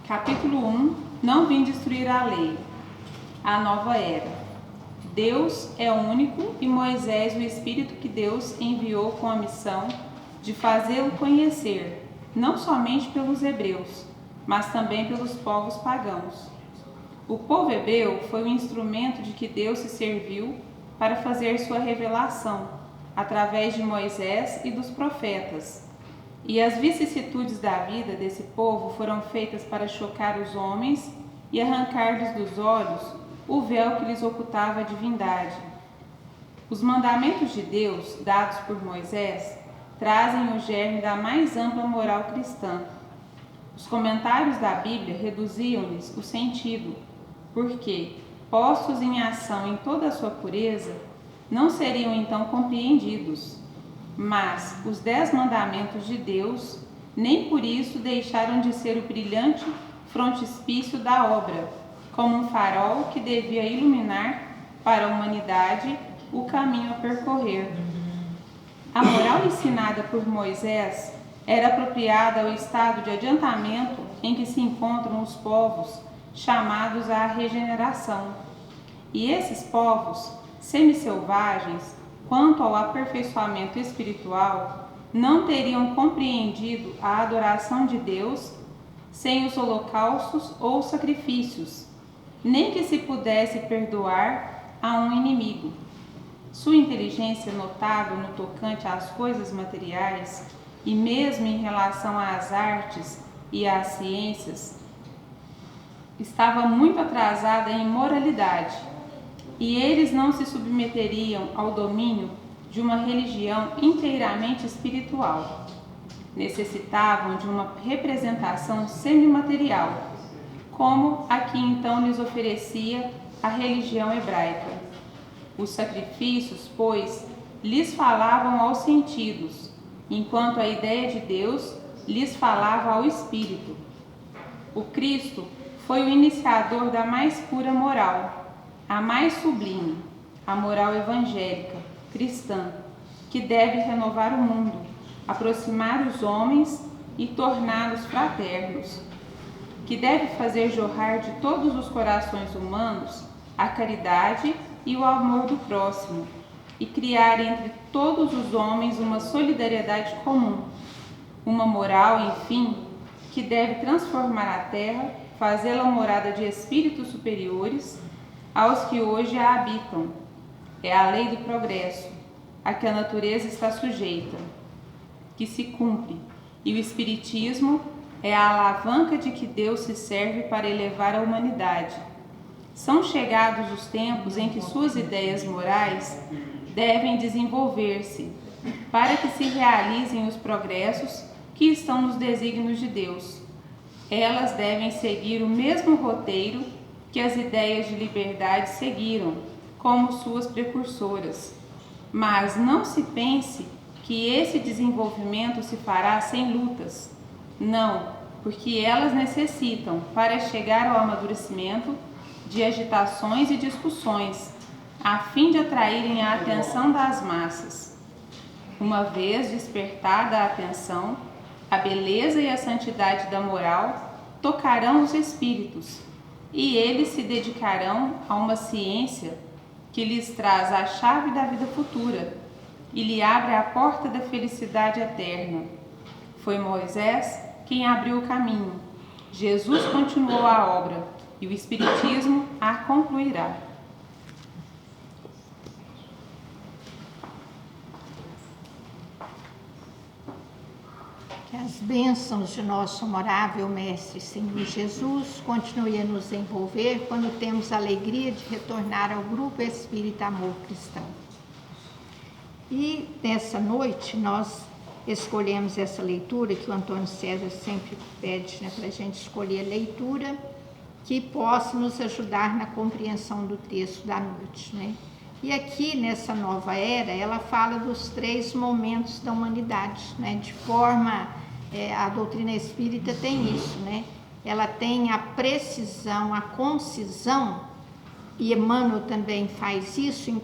Capítulo 1. Não vim destruir a lei. A nova era. Deus é único e Moisés o Espírito que Deus enviou com a missão de fazê-lo conhecer, não somente pelos hebreus, mas também pelos povos pagãos. O povo hebreu foi o instrumento de que Deus se serviu para fazer sua revelação, através de Moisés e dos profetas. E as vicissitudes da vida desse povo foram feitas para chocar os homens e arrancar-lhes dos olhos o véu que lhes ocultava a divindade. Os mandamentos de Deus, dados por Moisés, trazem o germe da mais ampla moral cristã. Os comentários da Bíblia reduziam-lhes o sentido, porque, postos em ação em toda a sua pureza, não seriam então compreendidos. Mas os 10 mandamentos de Deus nem por isso deixaram de ser o brilhante frontispício da obra, como um farol que devia iluminar para a humanidade o caminho a percorrer. A moral ensinada por Moisés era apropriada ao estado de adiantamento em que se encontram os povos chamados à regeneração. E esses povos, semi-selvagens, quanto ao aperfeiçoamento espiritual, não teriam compreendido a adoração de Deus sem os holocaustos ou sacrifícios, nem que se pudesse perdoar a um inimigo. Sua inteligência notável no tocante às coisas materiais e mesmo em relação às artes e às ciências estava muito atrasada em moralidade, e eles não se submeteriam ao domínio de uma religião inteiramente espiritual. Necessitavam de uma representação semimaterial, como a que então lhes oferecia a religião hebraica. Os sacrifícios, pois, lhes falavam aos sentidos, enquanto a ideia de Deus lhes falava ao espírito. O Cristo foi o iniciador da mais pura moral, a mais sublime, a moral evangélica, cristã, que deve renovar o mundo, aproximar os homens e torná-los fraternos, que deve fazer jorrar de todos os corações humanos a caridade e o amor do próximo, e criar entre todos os homens uma solidariedade comum, uma moral, enfim, que deve transformar a terra, fazê-la morada de espíritos superiores aos que hoje a habitam. É a lei do progresso, a que a natureza está sujeita, que se cumpre, e o Espiritismo é a alavanca de que Deus se serve para elevar a humanidade. São chegados os tempos em que suas ideias morais devem desenvolver-se, para que se realizem os progressos que estão nos desígnios de Deus. Elas devem seguir o mesmo roteiro que as ideias de liberdade seguiram, como suas precursoras. Mas não se pense que esse desenvolvimento se fará sem lutas. Não, porque elas necessitam, para chegar ao amadurecimento, de agitações e discussões, a fim de atraírem a atenção das massas. Uma vez despertada a atenção, a beleza e a santidade da moral tocarão os espíritos, e eles se dedicarão a uma ciência que lhes traz a chave da vida futura e lhe abre a porta da felicidade eterna. Foi Moisés quem abriu o caminho. Jesus continuou a obra e o Espiritismo a concluirá. Que as bênçãos de nosso honorável Mestre Senhor Jesus continuem a nos envolver quando temos a alegria de retornar ao Grupo Espírita Amor Cristão. E nessa noite nós escolhemos essa leitura que o Antônio César sempre pede, para a gente escolher a leitura que possa nos ajudar na compreensão do texto da noite, E aqui nessa nova era, ela fala dos 3 momentos da humanidade, De forma, a doutrina espírita tem isso, Ela tem a precisão, a concisão, e Emmanuel também faz isso, em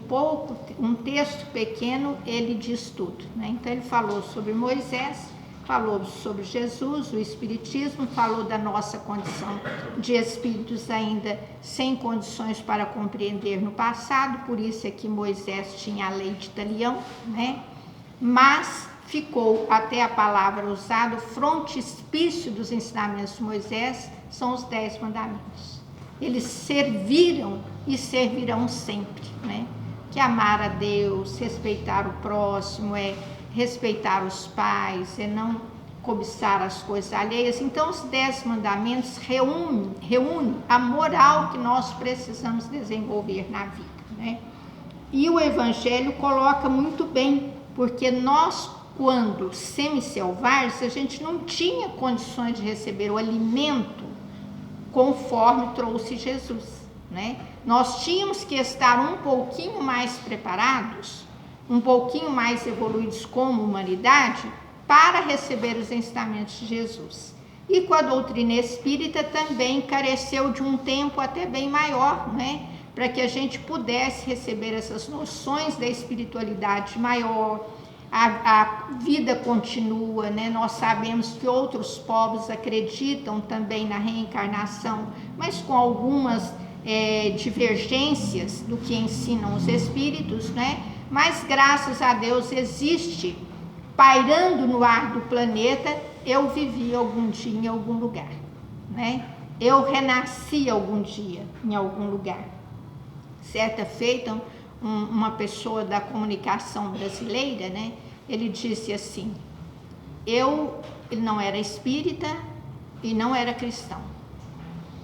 um texto pequeno ele diz tudo, Então ele falou sobre Moisés, falou sobre Jesus, o Espiritismo, falou da nossa condição de espíritos ainda sem condições para compreender no passado, por isso é que Moisés tinha a lei de Talião, né? Mas ficou até a palavra usada, o frontispício dos ensinamentos de Moisés são os 10 mandamentos. Eles serviram e servirão sempre, né? Que amar a Deus, respeitar o próximo, respeitar os pais, não cobiçar as coisas alheias. Então, os 10 mandamentos reúnem a moral que nós precisamos desenvolver na vida, né? E o Evangelho coloca muito bem, porque nós, quando semi-selvagens, a gente não tinha condições de receber o alimento conforme trouxe Jesus, né? Nós tínhamos que estar um pouquinho mais preparados, um pouquinho mais evoluídos como humanidade para receber os ensinamentos de Jesus. E com a doutrina espírita também careceu de um tempo até bem maior, né? Para que a gente pudesse receber essas noções da espiritualidade maior. A vida continua, né? Nós sabemos que outros povos acreditam também na reencarnação, mas com algumas divergências do que ensinam os espíritos, né? Mas graças a Deus existe, pairando no ar do planeta, eu vivi algum dia em algum lugar, né? Eu renasci algum dia em algum lugar. Certa feita, uma pessoa da comunicação brasileira, né? Ele disse assim, ele não era espírita e não era cristão,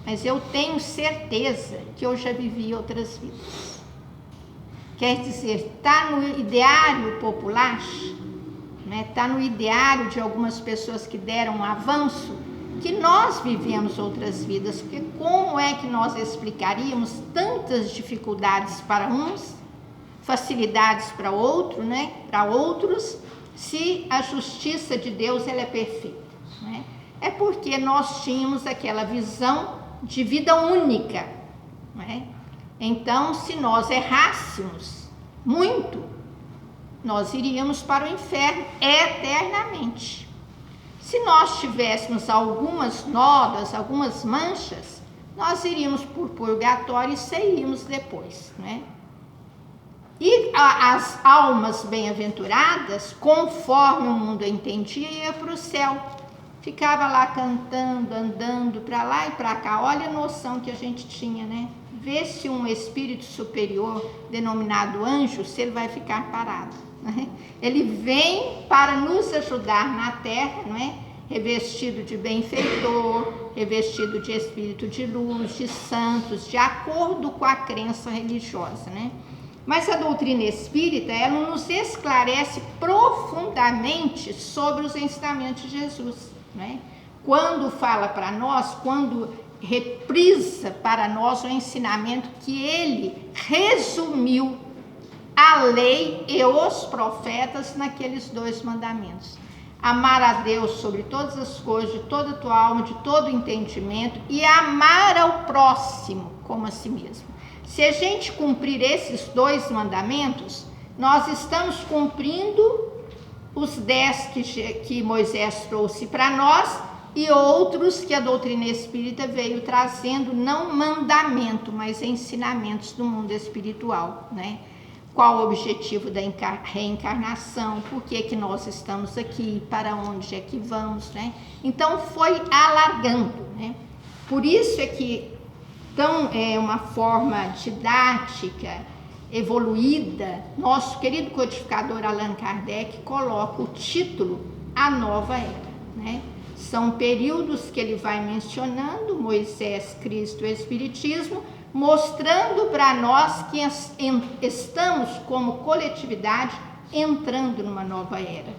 mas eu tenho certeza que eu já vivi outras vidas. Quer dizer, está no ideário popular, né? Está no ideário de algumas pessoas que deram um avanço, que nós vivemos outras vidas, porque como é que nós explicaríamos tantas dificuldades para uns, facilidades para outro, né? Para outros, se a justiça de Deus ela é perfeita, né? É porque nós tínhamos aquela visão de vida única, né? Então, se nós errássemos muito, nós iríamos para o inferno eternamente. Se nós tivéssemos algumas nódoas, algumas manchas, nós iríamos por purgatório e sairíamos depois, né? E as almas bem-aventuradas, conforme o mundo entendia, ia para o céu. Ficava lá cantando, andando para lá e para cá. Olha a noção que a gente tinha, né? Vê se um espírito superior, denominado anjo, se ele vai ficar parado, né? Ele vem para nos ajudar na terra, não é? Revestido de benfeitor, revestido de espírito de luz, de santos, de acordo com a crença religiosa, né? Mas a doutrina espírita, ela nos esclarece profundamente sobre os ensinamentos de Jesus, né? Quando fala para nós, quando reprisa para nós o ensinamento que ele resumiu a lei e os profetas naqueles 2 mandamentos. Amar a Deus sobre todas as coisas, de toda a tua alma, de todo o entendimento, e amar ao próximo como a si mesmo. Se a gente cumprir esses 2 mandamentos, nós estamos cumprindo os 10 que Moisés trouxe para nós e outros que a doutrina espírita veio trazendo, não mandamento, mas ensinamentos do mundo espiritual, né? Qual o objetivo da reencarnação, por que nós estamos aqui, para onde é que vamos, né? Então foi alargando, né? Por isso é que uma forma didática, evoluída, nosso querido codificador Allan Kardec coloca o título A Nova Era, né? São períodos que ele vai mencionando, Moisés, Cristo e Espiritismo, mostrando para nós que estamos como coletividade entrando numa nova era.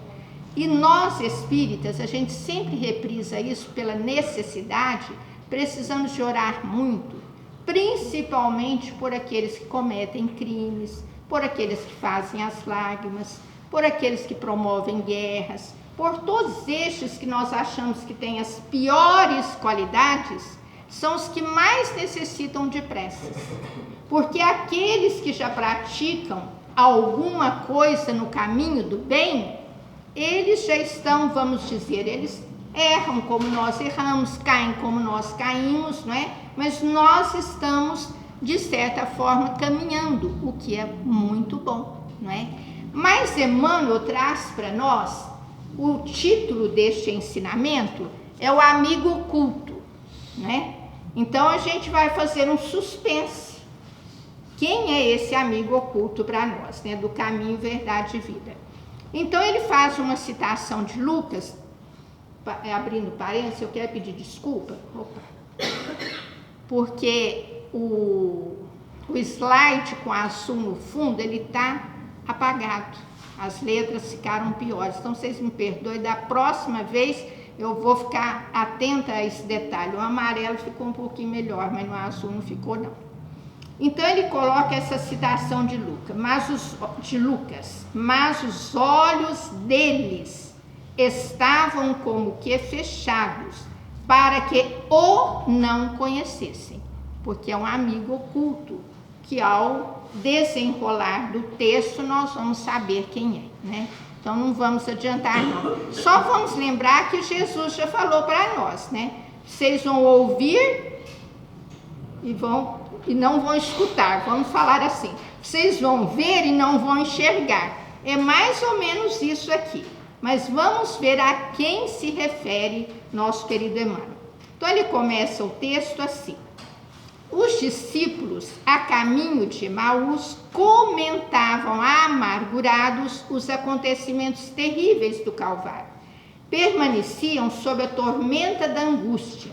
E nós espíritas, a gente sempre reprisa isso pela necessidade, precisamos de orar muito, principalmente por aqueles que cometem crimes, por aqueles que fazem as lágrimas, por aqueles que promovem guerras, por todos estes que nós achamos que têm as piores qualidades, são os que mais necessitam de preces. Porque aqueles que já praticam alguma coisa no caminho do bem, eles já estão, vamos dizer, eles erram como nós erramos, caem como nós caímos, não é? Mas nós estamos, de certa forma, caminhando, o que é muito bom, não é? Mas Emmanuel traz para nós, o título deste ensinamento é o amigo oculto, né? Então a gente vai fazer um suspense. Quem é esse amigo oculto para nós, né? Do caminho, verdade e vida. Então ele faz uma citação de Lucas, abrindo parênteses, eu quero pedir desculpa, porque o slide com azul no fundo, ele está apagado, as letras ficaram piores, então vocês me perdoem, da próxima vez eu vou ficar atenta a esse detalhe. O amarelo ficou um pouquinho melhor, mas no azul não ficou não. Então ele coloca essa citação de Lucas, mas os olhos deles estavam como que fechados, para que o não conhecessem, porque é um amigo oculto, que ao desenrolar do texto nós vamos saber quem é, né? Então não vamos adiantar não, só vamos lembrar que Jesus já falou para nós, né? Vocês vão ouvir e não vão escutar, vamos falar assim, vocês vão ver e não vão enxergar, é mais ou menos isso aqui, mas vamos ver a quem se refere nosso querido Emmanuel. Então ele começa o texto assim: os discípulos a caminho de Emaús comentavam amargurados os acontecimentos terríveis do Calvário, permaneciam sob a tormenta da angústia.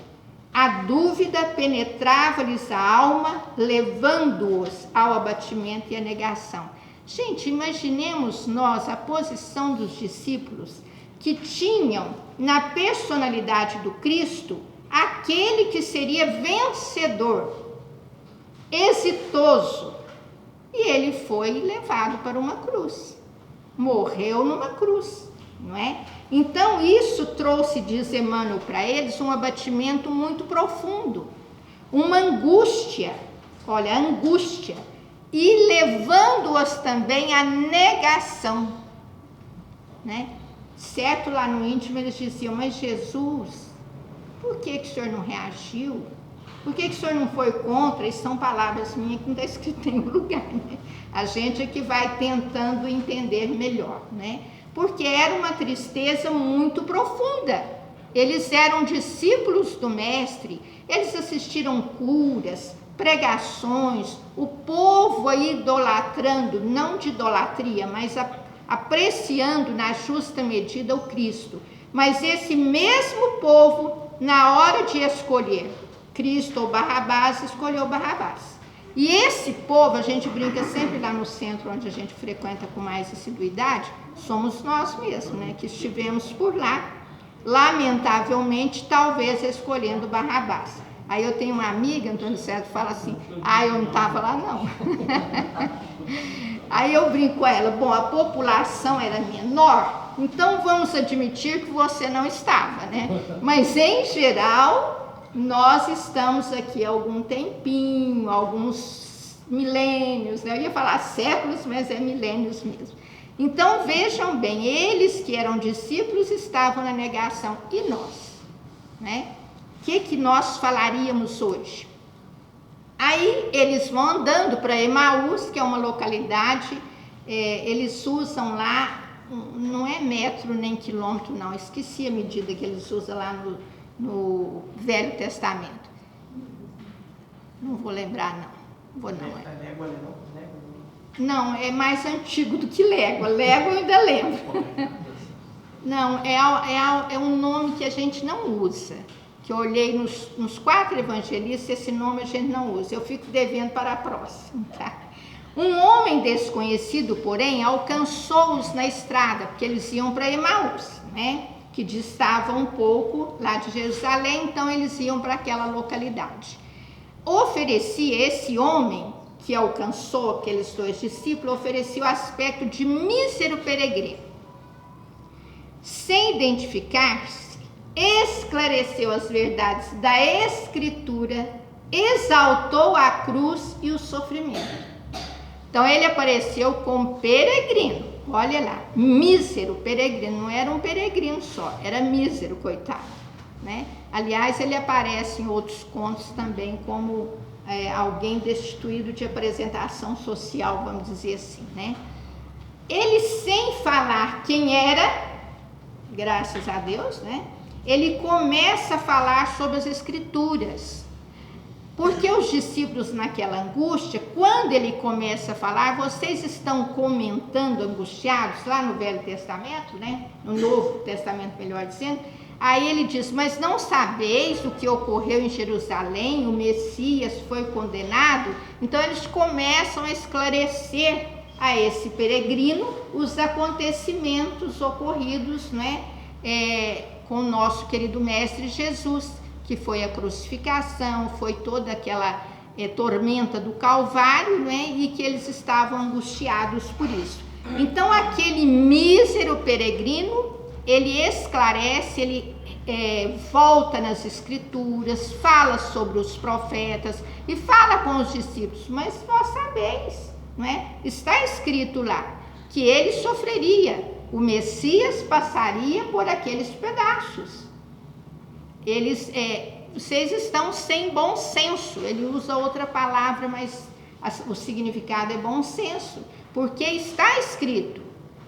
A dúvida penetrava-lhes a alma, levando-os ao abatimento e à negação. Gente, imaginemos nós a posição dos discípulos que tinham na personalidade do Cristo aquele que seria vencedor, exitoso, e ele foi levado para uma cruz, morreu numa cruz, não é? Então isso trouxe, diz Emmanuel, para eles um abatimento muito profundo, uma angústia, olha, angústia, e levando-os também à negação, né? Certo, lá no íntimo eles diziam, mas Jesus, por que o senhor não reagiu? Por que o senhor não foi contra? Isso são palavras minhas que não está escrito em nenhum lugar, né? A gente é que vai tentando entender melhor, né? Porque era uma tristeza muito profunda. Eles eram discípulos do Mestre, eles assistiram curas, pregações, o povo aí idolatrando, não de idolatria, mas apreciando na justa medida o Cristo. Mas esse mesmo povo, na hora de escolher Cristo ou Barrabás, escolheu Barrabás. E esse povo, a gente brinca sempre lá no centro, onde a gente frequenta com mais assiduidade, somos nós mesmos, né, que estivemos por lá, lamentavelmente, talvez escolhendo Barrabás. Aí eu tenho uma amiga, Antônio César, que fala assim, eu não estava lá não. Aí eu brinco com ela, bom, a população era menor, então vamos admitir que você não estava, né? Mas em geral, nós estamos aqui há algum tempinho, alguns milênios, né? Eu ia falar séculos, mas é milênios mesmo. Então vejam bem, eles que eram discípulos estavam na negação, e nós, né? O que nós falaríamos hoje? Aí eles vão andando para Emaús, que é uma localidade, eles usam lá, não é metro nem quilômetro não, esqueci a medida que eles usam lá no Velho Testamento. Não vou lembrar não, vou não. Não, é mais antigo do que légua, légua eu ainda lembro. Não, é um nome que a gente não usa. Que eu olhei nos 4 evangelistas, esse nome a gente não usa, eu fico devendo para a próxima, tá? Um homem desconhecido, porém, alcançou-os na estrada, porque eles iam para Emaús, né? Que distava um pouco lá de Jerusalém, então eles iam para aquela localidade. Oferecia esse homem, que alcançou aqueles 2 discípulos, oferecia o aspecto de mísero peregrino. Sem identificar-se, esclareceu as verdades da Escritura, exaltou a cruz e o sofrimento. Então ele apareceu como peregrino, olha lá, mísero peregrino, não era um peregrino só, era mísero, coitado, né? Aliás, ele aparece em outros contos também como alguém destituído de apresentação social, vamos dizer assim, né? Ele, sem falar quem era, graças a Deus, né? Ele começa a falar sobre as Escrituras. Porque os discípulos naquela angústia, quando ele começa a falar, vocês estão comentando angustiados, lá no Velho Testamento, né? No Novo Testamento, melhor dizendo. Aí ele diz, mas não sabeis o que ocorreu em Jerusalém, o Messias foi condenado? Então eles começam a esclarecer a esse peregrino os acontecimentos ocorridos, né? Com o nosso querido Mestre Jesus, que foi a crucificação, foi toda aquela tormenta do Calvário, né? E que eles estavam angustiados por isso. Então aquele mísero peregrino, ele esclarece, ele volta nas Escrituras, fala sobre os profetas e fala com os discípulos, mas vós sabeis, não é? Está escrito lá que ele sofreria, o Messias passaria por aqueles pedaços. Vocês estão sem bom senso. Ele usa outra palavra, mas o significado é bom senso, porque está escrito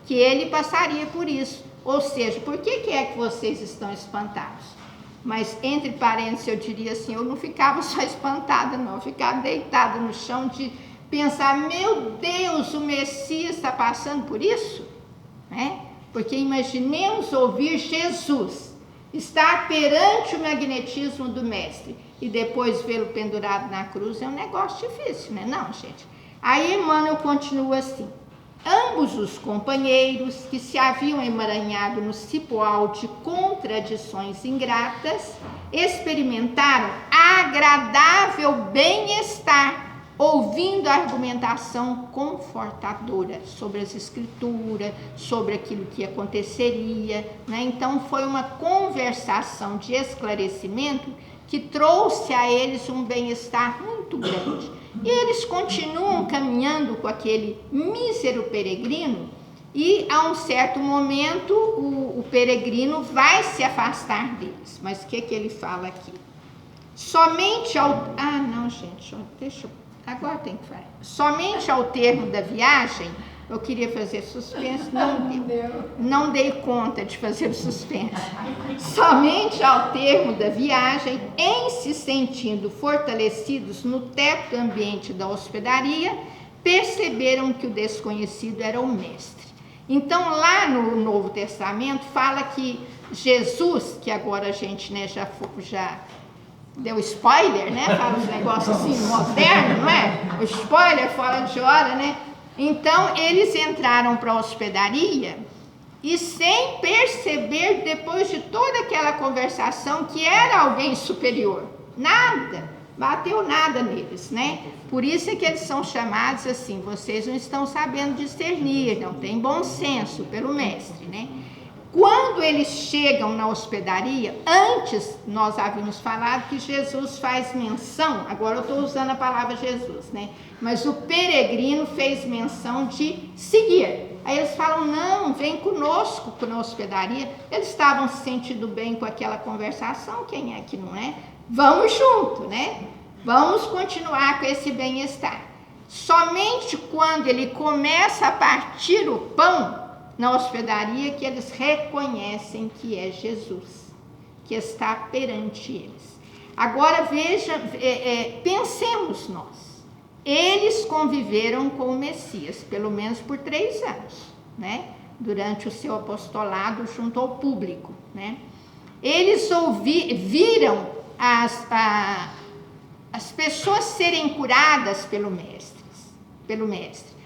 que ele passaria por isso. Ou seja, por que é que vocês estão espantados? Mas, entre parênteses, eu diria assim, eu não ficava só espantada, não. Eu ficava deitada no chão de pensar, meu Deus, o Messias está passando por isso? Né? Porque imaginemos ouvir Jesus estar perante o magnetismo do Mestre e depois vê-lo pendurado na cruz, é um negócio difícil, né? Não, gente. Aí Emmanuel continua assim. Ambos os companheiros que se haviam emaranhado no cipoal de contradições ingratas experimentaram agradável bem-estar ouvindo a argumentação confortadora sobre as Escrituras, sobre aquilo que aconteceria, né? Então foi uma conversação de esclarecimento que trouxe a eles um bem-estar muito grande. E eles continuam caminhando com aquele mísero peregrino e a um certo momento o peregrino vai se afastar deles. Mas o que ele fala aqui? Somente ao... Ah, não, gente, deixa eu... Agora tem que falar. Somente ao termo da viagem, eu queria fazer suspense, não dei conta de fazer o suspense. Somente ao termo da viagem, em se sentindo fortalecidos no teto ambiente da hospedaria, perceberam que o desconhecido era o Mestre. Então, lá no Novo Testamento, fala que Jesus, que agora a gente, né, já deu spoiler, né? Fala uns negócios assim, moderno, não é? O spoiler fora de hora, né? Então, eles entraram para a hospedaria e sem perceber, depois de toda aquela conversação, que era alguém superior. Nada, bateu nada neles, né? Por isso é que eles são chamados assim, vocês não estão sabendo discernir, não tem bom senso pelo Mestre, né? Quando eles chegam na hospedaria, antes nós havíamos falado que Jesus faz menção, agora eu estou usando a palavra Jesus, né? Mas o peregrino fez menção de seguir. Aí eles falam, não, vem conosco na hospedaria. Eles estavam se sentindo bem com aquela conversação, quem é que não é? Vamos junto, né? Vamos continuar com esse bem-estar. Somente quando ele começa a partir o pão, na hospedaria, que eles reconhecem que é Jesus, que está perante eles. Agora veja, pensemos nós, eles conviveram com o Messias, pelo menos por 3 anos, né? Durante o seu apostolado junto ao público, né? Eles viram as pessoas serem curadas pelo Mestre,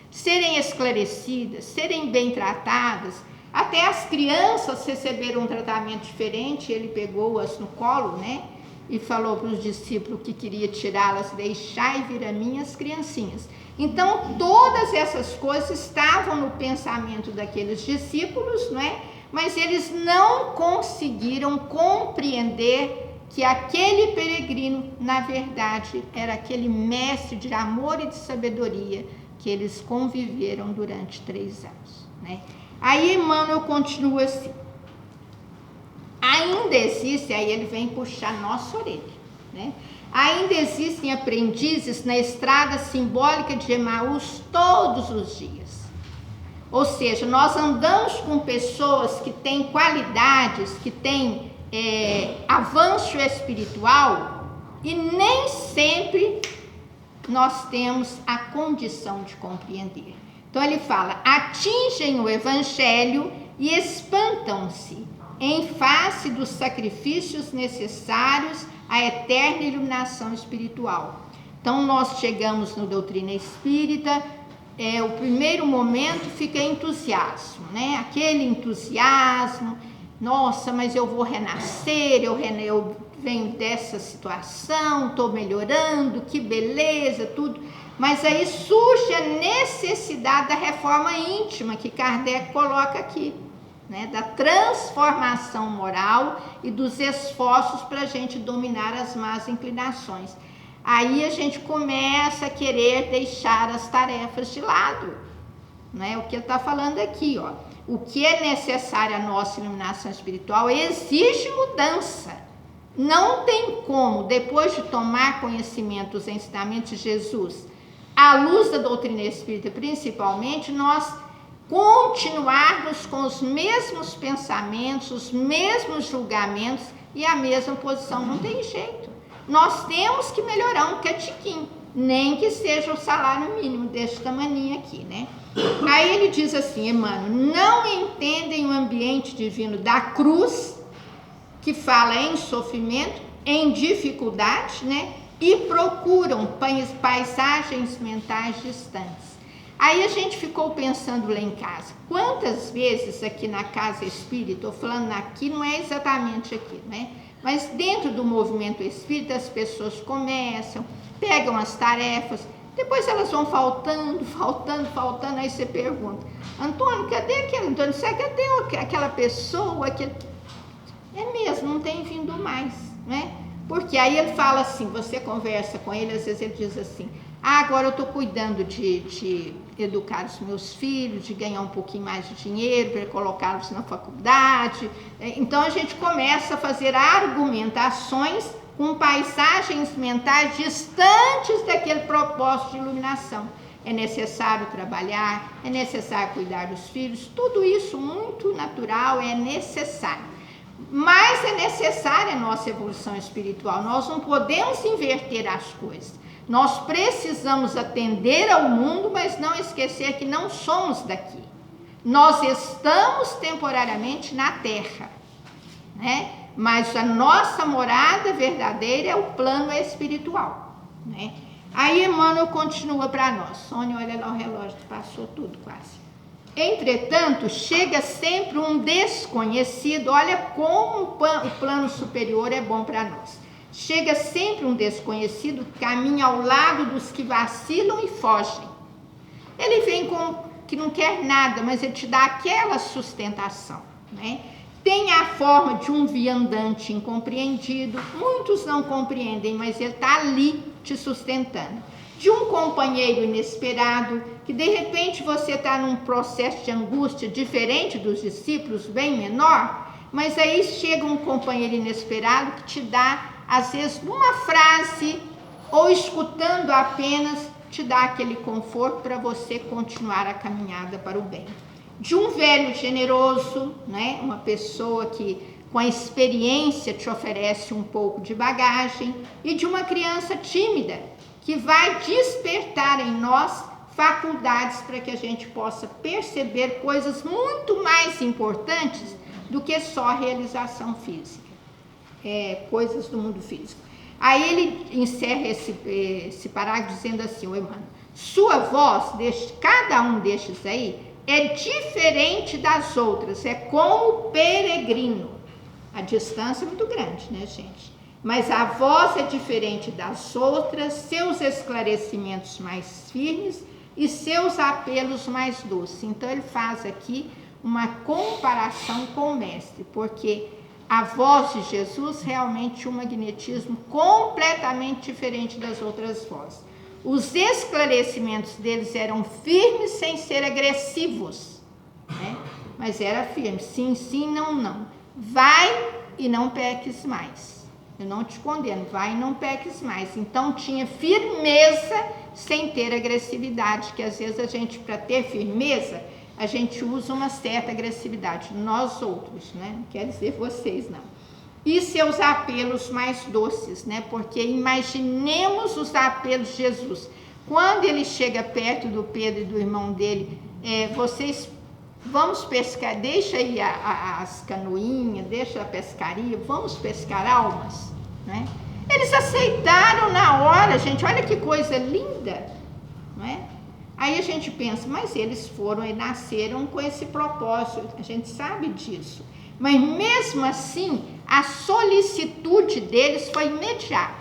serem esclarecidas, serem bem tratadas. Até as crianças receberam um tratamento diferente. Ele pegou-as no colo, né? E falou para os discípulos que queria tirá-las, deixai vir a mim as criancinhas. Então, todas essas coisas estavam no pensamento daqueles discípulos, não é? Mas eles não conseguiram compreender que aquele peregrino, na verdade, era aquele mestre de amor e de sabedoria que eles conviveram durante 3 anos. né? Aí Emmanuel continua assim: ainda existe, aí ele vem puxar nossa orelha, né? Ainda existem aprendizes na estrada simbólica de Emaús todos os dias. Ou seja, nós andamos com pessoas que têm qualidades, que têm avanço espiritual, e nem sempre nós temos a condição de compreender. Então ele fala: atingem o Evangelho e espantam-se em face dos sacrifícios necessários à eterna iluminação espiritual. Então nós chegamos no Doutrina Espírita, o primeiro momento fica entusiasmo, né? Aquele entusiasmo, nossa, mas eu vou renascer, eu venho dessa situação, estou melhorando, que beleza, tudo. Mas aí surge a necessidade da reforma íntima que Kardec coloca aqui, né? Da transformação moral e dos esforços para a gente dominar as más inclinações. Aí a gente começa a querer deixar as tarefas de lado, né? O que ele está falando aqui, ó. O que é necessário à nossa iluminação espiritual exige mudança. Não tem como, depois de tomar conhecimento dos ensinamentos de Jesus, à luz da doutrina espírita principalmente, nós continuarmos com os mesmos pensamentos, os mesmos julgamentos e a mesma posição. Não tem jeito. Nós temos que melhorar um catiquinho, nem que seja o salário mínimo deste tamaninho aqui, né? Aí ele diz assim, Emmanuel: não entendem o ambiente divino da cruz, que fala em sofrimento, em dificuldade, né? E procuram paisagens mentais distantes. Aí a gente ficou pensando lá em casa, quantas vezes aqui na casa espírita, estou falando aqui, não é exatamente aqui, né? Mas dentro do movimento espírita as pessoas começam, pegam as tarefas, depois elas vão faltando, aí você pergunta: Antônio, cadê aquele Antônio? Cadê aquela pessoa que... É mesmo, não tem vindo mais, né? Porque aí ele fala assim, você conversa com ele, às vezes ele diz assim: agora eu estou cuidando de educar os meus filhos, de ganhar um pouquinho mais de dinheiro para colocá-los na faculdade. Então a gente começa a fazer argumentações com paisagens mentais distantes daquele propósito de iluminação. É necessário trabalhar, é necessário cuidar dos filhos, tudo isso muito natural, é necessário. Mas é necessária a nossa evolução espiritual, nós não podemos inverter as coisas. Nós precisamos atender ao mundo, mas não esquecer que não somos daqui. Nós estamos temporariamente na Terra, né? Mas a nossa morada verdadeira é o plano espiritual, né? Aí Emmanuel continua para nós. Sônia, olha lá o relógio, passou tudo quase. Entretanto, chega sempre um desconhecido, olha como o plano superior é bom para nós. Chega sempre um desconhecido que caminha ao lado dos que vacilam e fogem. Ele vem com que não quer nada, mas ele te dá aquela sustentação, né? Tem a forma de um viandante incompreendido, muitos não compreendem, mas ele está ali te sustentando. De um companheiro inesperado, que de repente você está num processo de angústia diferente dos discípulos, bem menor, mas aí chega um companheiro inesperado que te dá, às vezes, uma frase, ou escutando apenas, te dá aquele conforto para você continuar a caminhada para o bem. De um velho generoso, né? Uma pessoa que com a experiência te oferece um pouco de bagagem, e de uma criança tímida, que vai despertar em nós faculdades para que a gente possa perceber coisas muito mais importantes do que só a realização física, coisas do mundo físico. Aí ele encerra esse parágrafo dizendo assim, o Emmanuel: sua voz, cada um destes aí, é diferente das outras, é como peregrino. A distância é muito grande, né, gente? Mas a voz é diferente das outras, seus esclarecimentos mais firmes e seus apelos mais doces. Então ele faz aqui uma comparação com o mestre, porque a voz de Jesus realmente tinha um magnetismo completamente diferente das outras vozes. Os esclarecimentos deles eram firmes sem ser agressivos, mas era firme. Sim, sim, não, não. Vai e não peques mais. Eu não te condeno, vai e não peques mais. Então tinha firmeza sem ter agressividade, que às vezes a gente, para ter firmeza, a gente usa uma certa agressividade. Nós outros, né? Não quer dizer vocês, não. E seus apelos mais doces, né? Porque imaginemos os apelos de Jesus. Quando ele chega perto do Pedro e do irmão dele, vocês vamos pescar, deixa aí as canoinhas, deixa a pescaria, vamos pescar almas, né? Eles aceitaram na hora, gente, olha que coisa linda, né? Aí a gente pensa, mas eles foram e nasceram com esse propósito, a gente sabe disso. Mas mesmo assim, a solicitude deles foi imediata.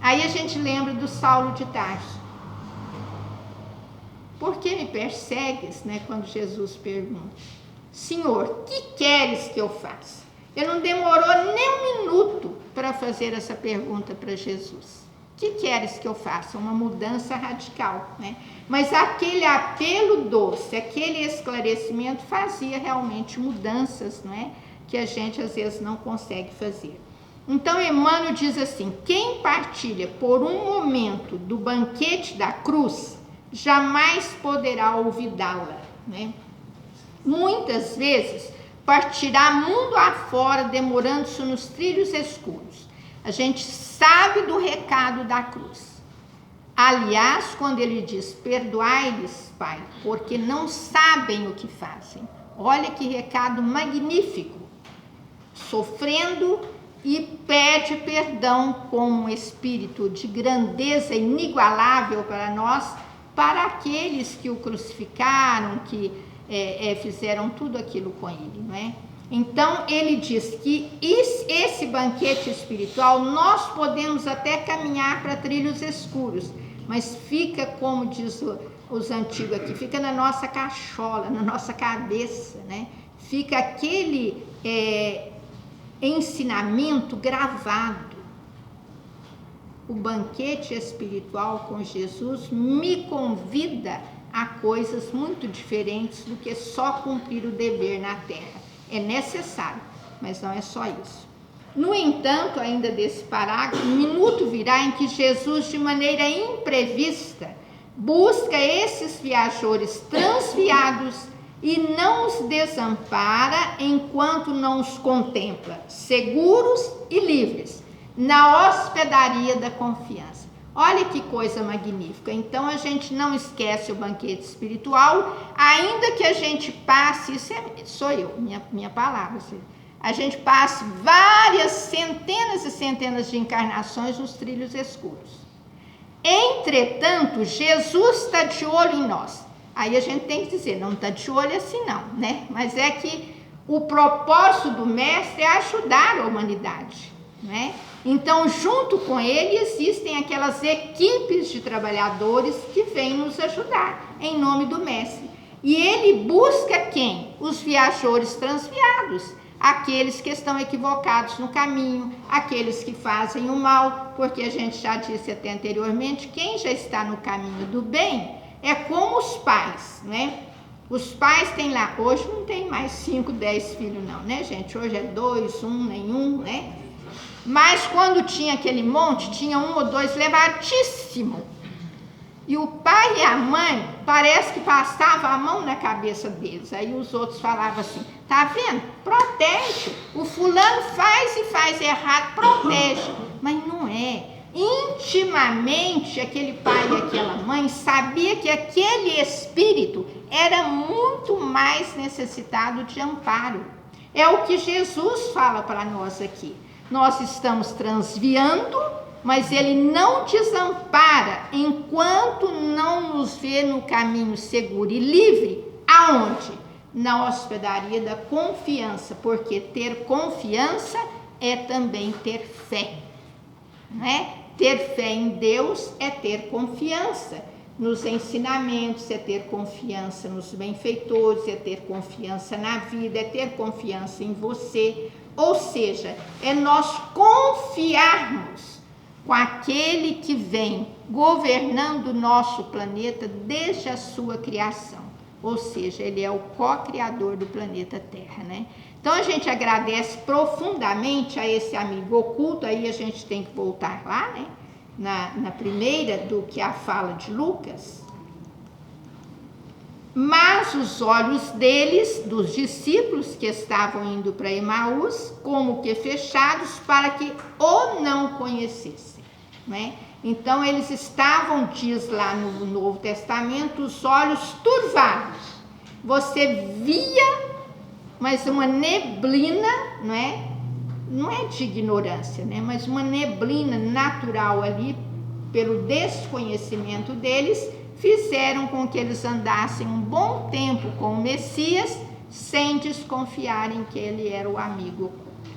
Aí a gente lembra do Saulo de Tarso. Por que me persegues, né? Quando Jesus pergunta, Senhor, que queres que eu faça? Ele não demorou nem um minuto para fazer essa pergunta para Jesus. Que queres que eu faça? Uma mudança radical, né? Mas aquele apelo doce, aquele esclarecimento fazia realmente mudanças, né? Que a gente às vezes não consegue fazer. Então Emmanuel diz assim, quem partilha por um momento do banquete da cruz, jamais poderá olvidá-la, né? Muitas vezes partirá mundo afora, demorando-se nos trilhos escuros. A gente sabe do recado da cruz. Aliás, quando ele diz, perdoai-lhes, Pai, porque não sabem o que fazem. Olha que recado magnífico. Sofrendo e pede perdão com um espírito de grandeza inigualável para nós, para aqueles que o crucificaram, que fizeram tudo aquilo com ele, não é? Então ele diz que esse banquete espiritual nós podemos até caminhar para trilhos escuros, mas fica, como diz os antigos aqui, fica na nossa cachola, na nossa cabeça, né? Fica aquele ensinamento gravado. O banquete espiritual com Jesus me convida a coisas muito diferentes do que só cumprir o dever na terra. É necessário, mas não é só isso. No entanto, ainda desse parágrafo, um minuto virá em que Jesus, de maneira imprevista, busca esses viajores transviados e não os desampara enquanto não os contempla, seguros e livres, na hospedaria da confiança. Olha que coisa magnífica. Então a gente não esquece o banquete espiritual, ainda que a gente passe, isso sou eu, minha palavra, a gente passe várias centenas e centenas de encarnações nos trilhos escuros. Entretanto, Jesus está de olho em nós. Aí a gente tem que dizer, não está de olho assim não, né? Mas é que o propósito do mestre é ajudar a humanidade, né? Então, junto com ele, existem aquelas equipes de trabalhadores que vêm nos ajudar, em nome do mestre. E ele busca quem? Os viajores transviados, aqueles que estão equivocados no caminho, aqueles que fazem o mal, porque a gente já disse até anteriormente, quem já está no caminho do bem é como os pais, né? Os pais têm lá, hoje não tem mais 5, 10 filhos não, né, gente? Hoje é 2, 1, nenhum, né? Mas quando tinha aquele monte, tinha 1 ou 2 levantíssimo. E o pai e a mãe, parece que passava a mão na cabeça deles. Aí os outros falavam assim, tá vendo? Protege. O fulano faz e faz errado, protege. Mas não é. Intimamente, aquele pai e aquela mãe sabia que aquele espírito era muito mais necessitado de amparo. É o que Jesus fala para nós aqui. Nós estamos transviando, mas ele não desampara enquanto não nos vê no caminho seguro e livre. Aonde? Na hospedaria da confiança, porque ter confiança é também ter fé, né? Ter fé em Deus é ter confiança nos ensinamentos, é ter confiança nos benfeitores, é ter confiança na vida, é ter confiança em você. Ou seja, é nós confiarmos com aquele que vem governando o nosso planeta desde a sua criação. ou seja, ele é o co-criador do planeta Terra, né? Então a gente agradece profundamente a esse amigo oculto, aí a gente tem que voltar lá, né? Na primeira, do que a fala de Lucas. Mas os olhos deles, dos discípulos que estavam indo para Emaús, como que fechados para que o não conhecessem, né? Então eles estavam, diz lá no Novo Testamento, os olhos turvados. Você via, mas uma neblina, não é? Não é de ignorância, né? Mas uma neblina natural ali, pelo desconhecimento deles, fizeram com que eles andassem um bom tempo com o Messias, sem desconfiarem que ele era o amigo oculto.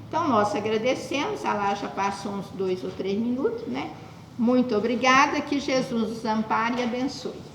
Então nós agradecemos, lá já passou uns 2 ou 3 minutos, né? Muito obrigada, que Jesus os ampare e abençoe.